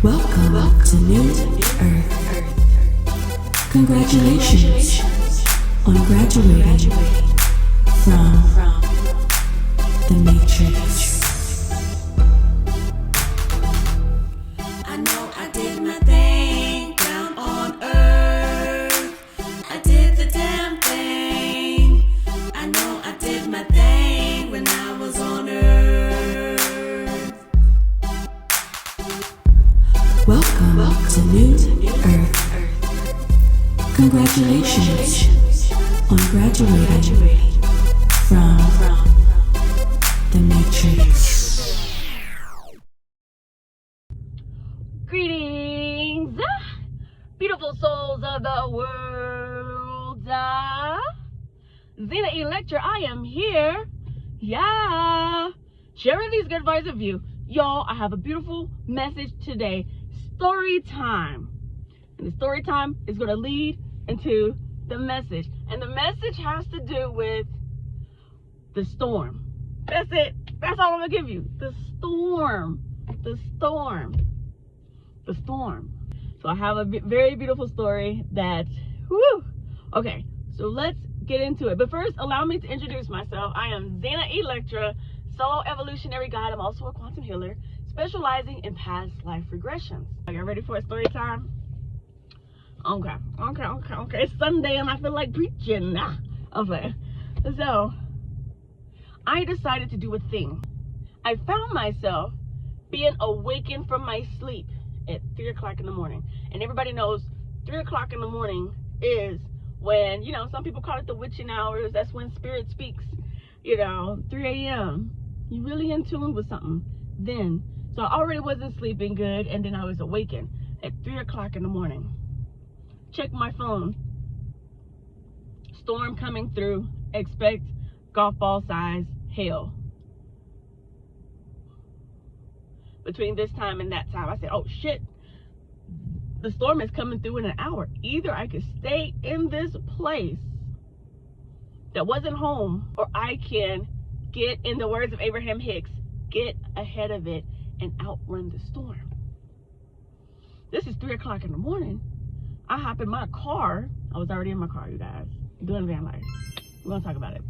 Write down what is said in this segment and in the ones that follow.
Welcome to New Earth. Congratulations on graduating from the Matrix. I know I did my thing down on Earth. I did the damn thing. I know I did my thing when I was on Earth. Welcome to New Earth. Congratulations on graduating from the Matrix. Greetings, beautiful souls of the world. Zena Electra, I am here. Yeah. Sharing these good vibes of you. Y'all, I have a beautiful message today. Story time. And the story time is going to lead into the message. And the message has to do with the storm. That's it. That's all I'm going to give you. The storm. The storm. The storm. So I have a very beautiful story that, whoo. Okay, so let's get into it. But first, allow me to introduce myself. I am Zena Electra, solo evolutionary guide. I'm also a quantum healer, specializing in past life regressions. Are you ready for a story time? Okay. It's Sunday and I feel like preaching. Okay. So, I decided to do a thing. I found myself being awakened from my sleep at 3 o'clock in the morning. And everybody knows 3 o'clock in the morning is when, you know, some people call it the witching hours. That's when spirit speaks, 3 a.m. You really in tune with something then. So I already wasn't sleeping good, and then I was awakened at 3 o'clock in the morning. Check my phone. Storm coming through. Expect golf ball size hail. Between this time and that time, I said, oh shit, the storm is coming through in an hour. Either I could stay in this place that wasn't home, or I can get, in the words of Abraham Hicks, get ahead of it and outrun the storm. This is 3 o'clock in the morning. I hop in my car. I was already in my car, you guys, doing van life. We're gonna talk about it.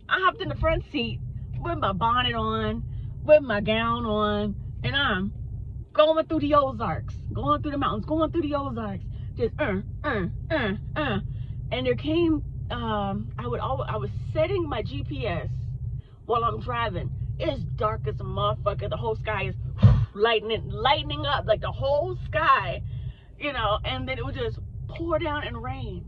I hopped in the front seat with my bonnet on, with my gown on, and I'm going through the Ozarks, going through the mountains, going through the Ozarks, just and there came I was setting my GPS while I'm driving. It's dark as a motherfucker. The whole sky is lightening up, like the whole sky, and then it would just pour down and rain.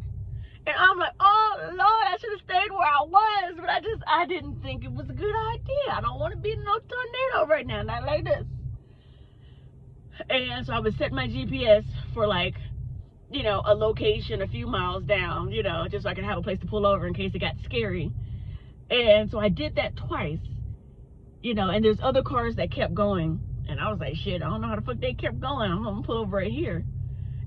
And I'm like, oh Lord, I should have stayed where I was, but I didn't think it was a good idea. I don't want to be in no tornado right now, not like this. And so I would set my GPS for like, a location a few miles down, just so I could have a place to pull over in case it got scary. And so I did that twice, and there's other cars that kept going. And I was like, shit, I don't know how the fuck they kept going. I'm gonna pull over right here.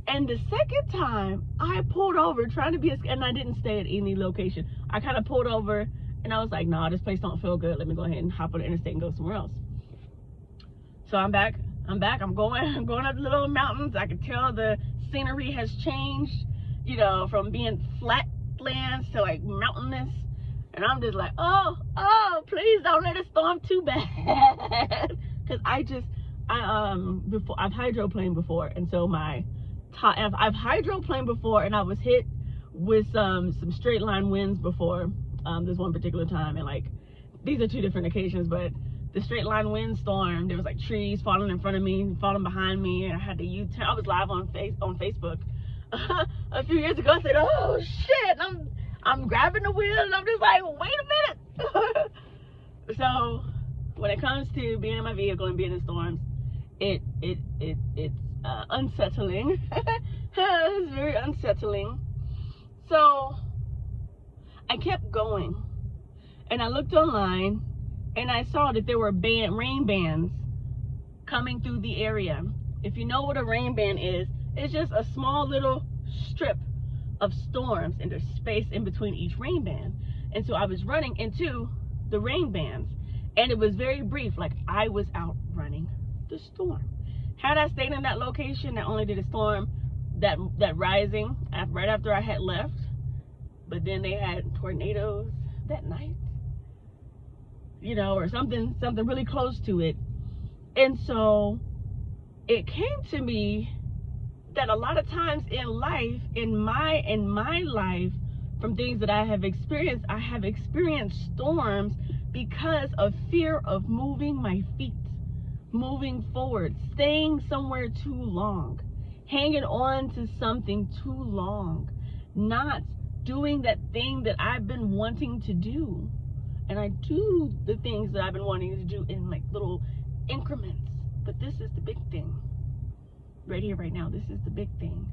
And the second time I pulled over trying to be, and I didn't stay at any location. I kind of pulled over and I was like, nah, this place don't feel good. Let me go ahead and hop on the interstate and go somewhere else. So I'm back. I'm going up the little mountains. I could tell the scenery has changed, from being flat lands to like mountainous. And I'm just like, oh, please don't let it storm too bad. Cause I've hydroplaned before. And so I've hydroplaned before, and I was hit with some straight line winds before, this one particular time. And like, these are two different occasions, but the straight line windstorm, there was like trees falling in front of me, falling behind me, and I had to U-turn. I was live on Facebook a few years ago. I said, oh shit, I'm grabbing the wheel, and I'm just like, wait a minute. So when it comes to being in my vehicle and being in storms, it's unsettling. It's very unsettling. So I kept going, and I looked online, and I saw that there were rain bands coming through the area. If you know what a rain band is, it's just a small little strip of storms, and there's space in between each rain band. And so I was running into the rain bands, and it was very brief, like I was out running the storm. Had I stayed in that location, not only did it storm that rising right after I had left, but then they had tornadoes that night, you know, or something really close to it. And so it came to me that a lot of times in life, in my life, from things that I have experienced storms because of fear of moving my feet, moving forward, staying somewhere too long, hanging on to something too long, not doing that thing that I've been wanting to do. And I do the things that I've been wanting to do in like little increments. But this is the big thing. Right here, right now, this is the big thing.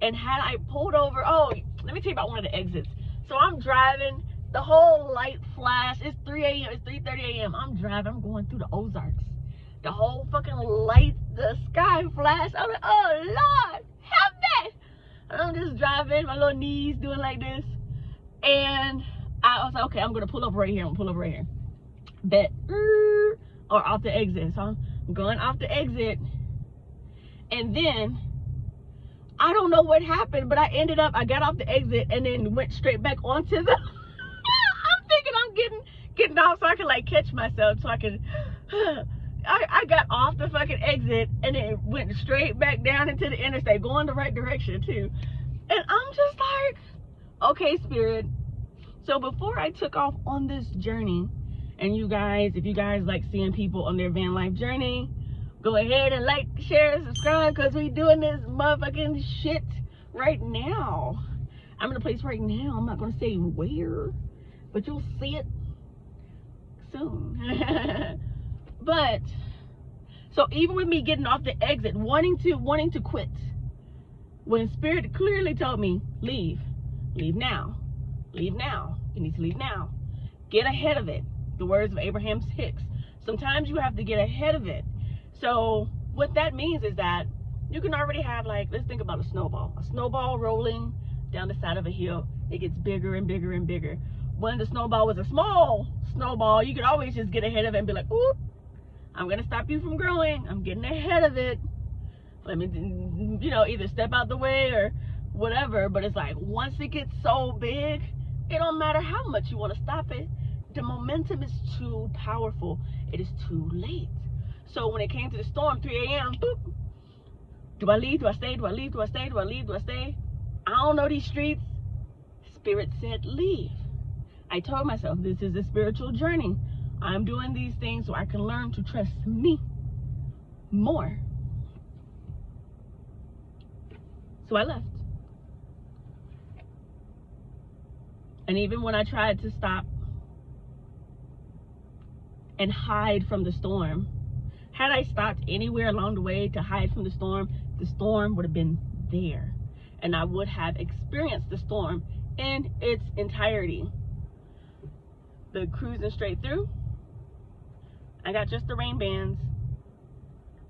And had I pulled over, oh, let me tell you about one of the exits. So I'm driving, the whole light flash, it's 3 a.m., it's 3:30 a.m. I'm driving, I'm going through the Ozarks. The whole fucking light, the sky flash. I'm like, oh Lord, help me. And I'm just driving, my little knees doing like this. And I was like, okay, I'm gonna pull up right here. Bet, or off the exit. So I'm going off the exit. And then, I don't know what happened, but I got off the exit and then went straight back onto the, I'm thinking I'm getting off so I can like catch myself, so I can, I got off the fucking exit and then went straight back down into the interstate, going the right direction too. And I'm just like, okay, Spirit. So before I took off on this journey, and you guys, if you guys like seeing people on their van life journey, go ahead and like, share, and subscribe, because we doing this motherfucking shit right now. I'm in a place right now. I'm not going to say where, but you'll see it soon. But, so even with me getting off the exit, wanting to quit, when Spirit clearly told me, leave now. Leave now. You need to leave now. Get ahead of it. The words of Abraham Hicks. Sometimes you have to get ahead of it. So what that means is that you can already have, like, let's think about a snowball rolling down the side of a hill. It gets bigger and bigger and bigger. When the snowball was a small snowball, you could always just get ahead of it and be like, oop, I'm gonna stop you from growing. I'm getting ahead of it. Let me, you know, either step out the way or whatever. But it's like, once it gets so big, it don't matter how much you want to stop it. The momentum is too powerful. It is too late. So when it came to the storm, 3 a.m., boop, do I leave? Do I stay? Do I leave? Do I stay? Do I leave? Do I stay? I don't know these streets. Spirit said, leave. I told myself, this is a spiritual journey. I'm doing these things so I can learn to trust me more. So I left. And even when I tried to stop and hide from the storm, had I stopped anywhere along the way to hide from the storm would have been there. And I would have experienced the storm in its entirety. The cruising straight through, I got just the rain bands.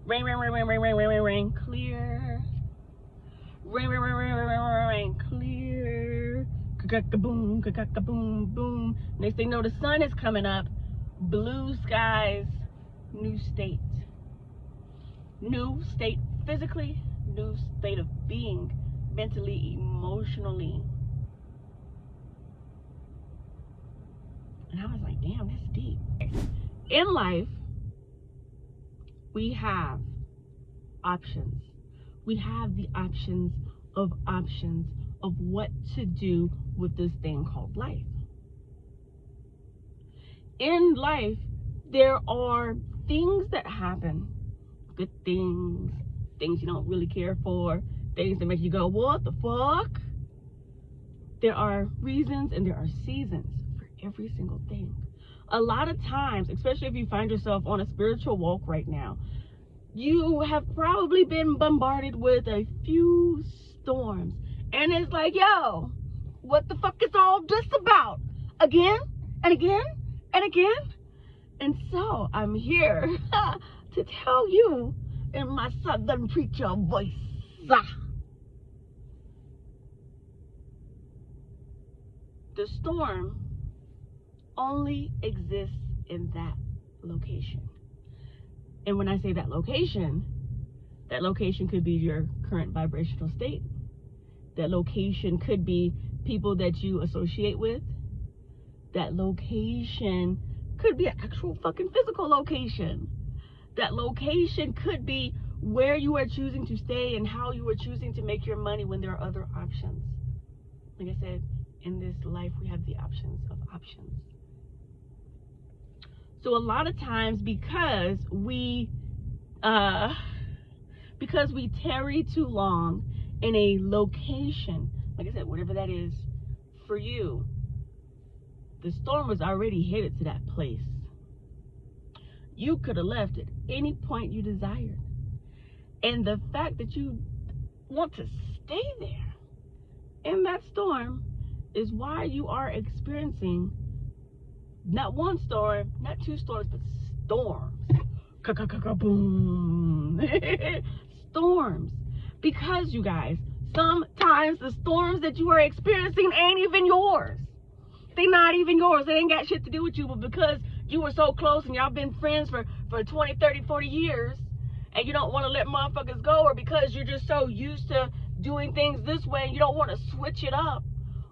Rain, rain, rain, rain, rain, rain, rain, rain, rain, clear. Rain, rain, rain, rain, rain, rain, rain, rain, clear. Ka-ka-ka-boom, ka-ka-ka-boom, boom. Next thing you know, the sun is coming up. Blue skies, new state. New state physically, new state of being, mentally, emotionally. And I was like, damn, that's deep. In life, we have options. We have the options of what to do with this thing called life. In life, there are things that happen. Good things, things you don't really care for, things that make you go, what the fuck? There are reasons and there are seasons for every single thing. A lot of times, especially if you find yourself on a spiritual walk right now, you have probably been bombarded with a few storms. And it's like, yo, what the fuck is all this about? Again and again and again? And so I'm here to tell you in my southern preacher voice. The storm only exists in that location. And when I say that location, That location could be your current vibrational state. That location could be people that you associate with. That location could be an actual fucking physical location. That location could be where you are choosing to stay and how you are choosing to make your money when there are other options. Like I said, in this life, we have the options of options. So a lot of times, because we tarry too long in a location, like I said, whatever that is for you, the storm was already headed to that place. You could have left at any point you desired. And the fact that you want to stay there in that storm is why you are experiencing not one storm, not two storms, but storms. Boom. Storms. Because, you guys, sometimes the storms that you are experiencing ain't even yours. They not even yours. They ain't got shit to do with you, but because you were so close and y'all been friends for 20, 30, 40 years, and you don't want to let motherfuckers go, or because you're just so used to doing things this way and you don't want to switch it up,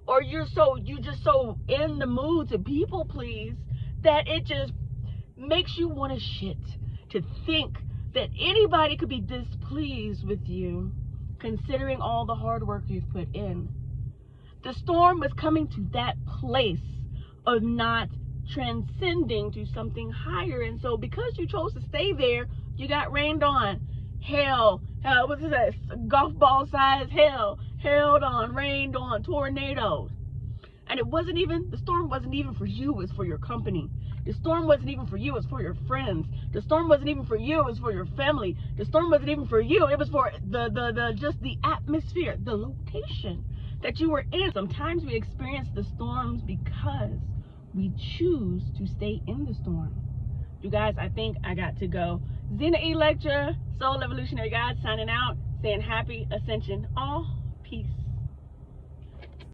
or you're just so in the mood to people please that it just makes you want to shit to think that anybody could be displeased with you, considering all the hard work you've put in. The storm was coming to that place of not transcending to something higher, and so because you chose to stay there, you got rained on. Hell, what's this? Golf ball size hell, held on, rained on, tornadoes. And the storm wasn't even for you, it was for your company. The storm wasn't even for you, it was for your friends. The storm wasn't even for you, it was for your family. The storm wasn't even for you, it was for just the atmosphere, the location that you were in. Sometimes we experience the storms because we choose to stay in the storm. You guys, I think I got to go. Xena E Lecture, Soul Evolutionary God, signing out, saying happy ascension. All peace.